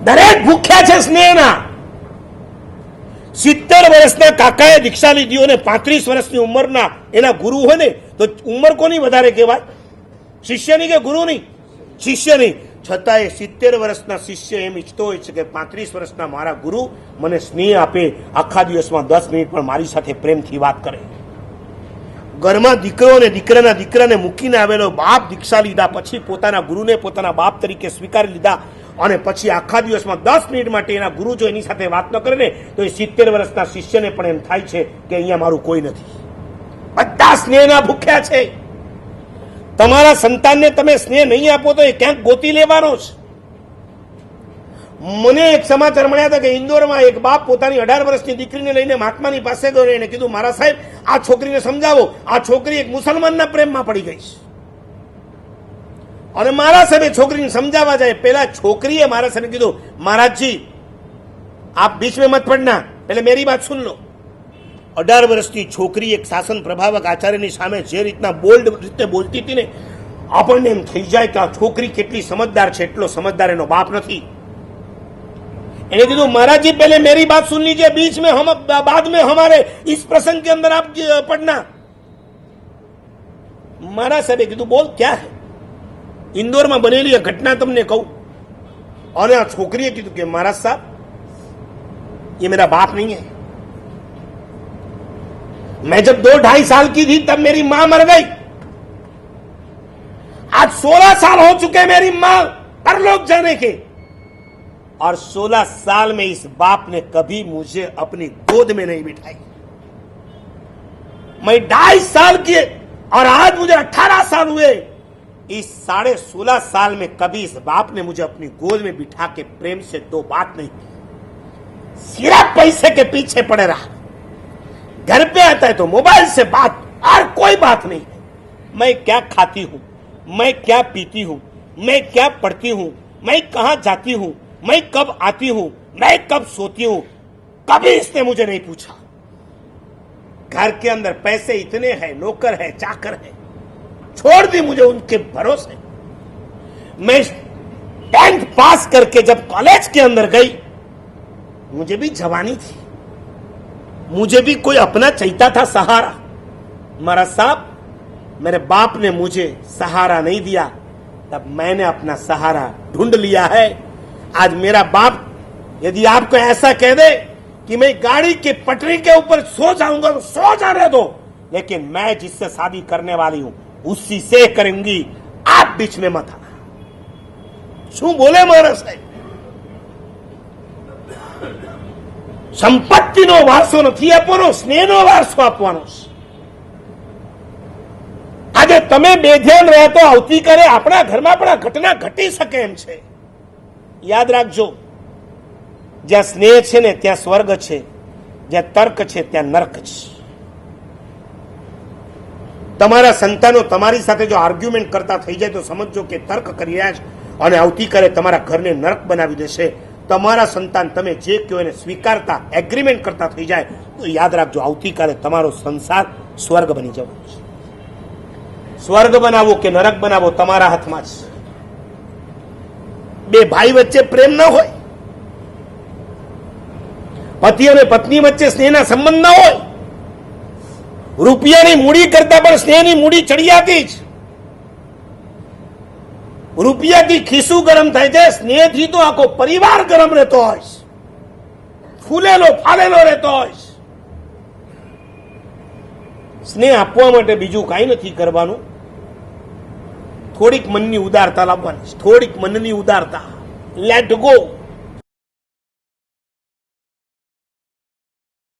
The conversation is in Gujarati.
દરેક ભૂખ્યા છે સ્નેહના. 70 વર્ષના કાકાએ દીક્ષા લીધી અને 35 વર્ષની ઉંમરના એના ગુરુ હોય ને, તો ઉંમર કોની વધારે કહેવાય? શિષ્યની કે ગુરુની? શિષ્યની. છતાંય 70 વર્ષના શિષ્ય એમ ઈચ્છતો હોય છે કે 35 વર્ષના મારા ગુરુ મને સ્નેહ આપે, આખા દિવસમાં 10 મિનિટ પણ મારી સાથે પ્રેમથી વાત કરે. ઘરમાં દીકરો અને દીકરાના દીકરાને મૂકીને આવેલો બાપ દીક્ષા લીધા પછી પોતાના ગુરુને પોતાના બાપ તરીકે સ્વીકારી લીધા અને પછી આખા દિવસમાં 10 મિનિટ માટે એના ગુરુ જો એની સાથે વાત ન કરે ને, તો એ 70 વર્ષના શિષ્યને પણ એમ થાય છે કે અહીંયા મારું કોઈ નથી. બધા સ્નેહના ભૂખ્યા છે. તમારા સંતાનને તમે સ્નેહ નહીં આપો તો એ ક્યાંક ગોતી લેવાનો છે. મને એક સમાચાર મળ્યા હતા કે ઇન્દોરમાં એક બાપ પોતાની 18 વર્ષની દીકરીને લઈને મહાત્માની પાસે ગયો. એને કીધું, મારા સાહેબ, આ છોકરીને સમજાવો, આ છોકરી એક મુસલમાનના પ્રેમમાં પડી ગઈ છે. અને મારા સાહેબે છોકરીને સમજાવવા જાય પહેલા છોકરીએ મારા સાહેબે કીધું, મહારાજજી આપ બીચ में मत पड़ना, पहले मेरी बात सुन लो. 18 વર્ષની છોકરી એક શાસન પ્રભાવક આચાર્યની સામે જે રીતના બોલ્ડ રીતે બોલતી હતી ને, આપણને એમ થઈ જાય કે આ છોકરી કેટલી સમજદાર છે. એટલો સમજદાર એનો બાપ નથી. એને કીધું, महाराज जी पहले मेरी बात सुन लीजिए, बीच में हम बाद में हमारे इस प्रसंग के अंदर आप पढ़ना. મારા સાહેબે કીધું, બોલ ક્યાં હે? इंदौर में बनेली घटना तुमने कहूं. और आ छोकरी कीधु कि महाराज साहब ये मेरा बाप नहीं है. मैं जब 2-2.5 साल की थी तब मेरी मां मर गई. आज 16 साल हो चुके मेरी मां परलोक जाने के, और 16 साल में इस बाप ने कभी मुझे अपनी गोद में नहीं बिठाई. मैं 2.5 साल की और आज मुझे 18 साल हुए. इस 16.5 साल में कभी इस बाप ने मुझे अपनी गोद में बिठा के प्रेम से 2 बात नहीं की. सिर्फ पैसे के पीछे पड़े रहा. घर पे आता है तो मोबाइल से बात, और कोई बात नहीं. मैं क्या खाती हूं, मैं क्या पीती हूं, मैं क्या पढ़ती हूं, मैं कहां जाती हूं, मैं कब आती हूं, मैं कब सोती हूं, कभी इसने मुझे नहीं पूछा. घर के अंदर पैसे इतने हैं, नौकर है, चाकर है, छोड़ दी मुझे उनके भरोसे. मैं 10th पास करके जब कॉलेज के अंदर गई, मुझे भी जवानी थी, मुझे भी कोई अपना चाहिए था सहारा. महाराज साहब, मेरे बाप ने मुझे सहारा नहीं दिया, तब मैंने अपना सहारा ढूंढ लिया है. आज मेरा बाप यदि आपको ऐसा कह दे कि मैं गाड़ी के पटरी के ऊपर सो जाऊंगा तो सो जाने दो, लेकिन मैं जिससे शादी करने वाली हूं उसी से करूंगी. आप बीच में मत आना. શું બોલે મારા સાહેબ? સંપત્તિનો વારસો નથી આપવાનો, સ્નેહનો વારસો આપવાનો છે. આજે તમે બેધ્યાન રહે તો આવતીકાલે આપણા ઘરમાં પણ આ ઘટના ઘટી શકે એમ છે. યાદ રાખજો, જ્યાં સ્નેહ છે ને ત્યાં સ્વર્ગ છે, જ્યાં તર્ક છે ત્યાં નર્ક છે. તમારા સંતાનો તમારી સાથે જો આર્ગ્યુમેન્ટ કરતા થઈ જાય તો સમજો કે તર્ક કરી રહ્યા છે અને આવતીકાલે તમારા ઘરને નર્ક બનાવી દેશે. તમારા સંતાન તમે જે કહો એને સ્વીકારતા એગ્રીમેન્ટ કરતા થઈ જાય તો યાદ રાખજો, આવતીકાલે તમારો સંસાર સ્વર્ગ બની જવાનો છે. સ્વર્ગ બનાવો કે નરક બનાવો તમારા હાથમાં છે. બે ભાઈ વચ્ચે પ્રેમ ન હોય, પતિ અને પત્ની વચ્ચે સ્નેહના સંબંધ ન હોય, રૂપિયાની મૂડી કરતા પણ સ્નેહની મૂડી ચડિયાતી જ. રૂપિયાથી ખિસ્સું ગરમ થાય છે, સ્નેહથી તો આખો પરિવાર ગરમ રહેતો હોય, ફૂલેલો ફાલેલો રહેતો હોય. સ્નેહ આપવા માટે બીજું કાંઈ નથી કરવાનું, થોડીક મનની ઉદારતા લાવવાની, થોડીક મનની ઉદારતા. Let go.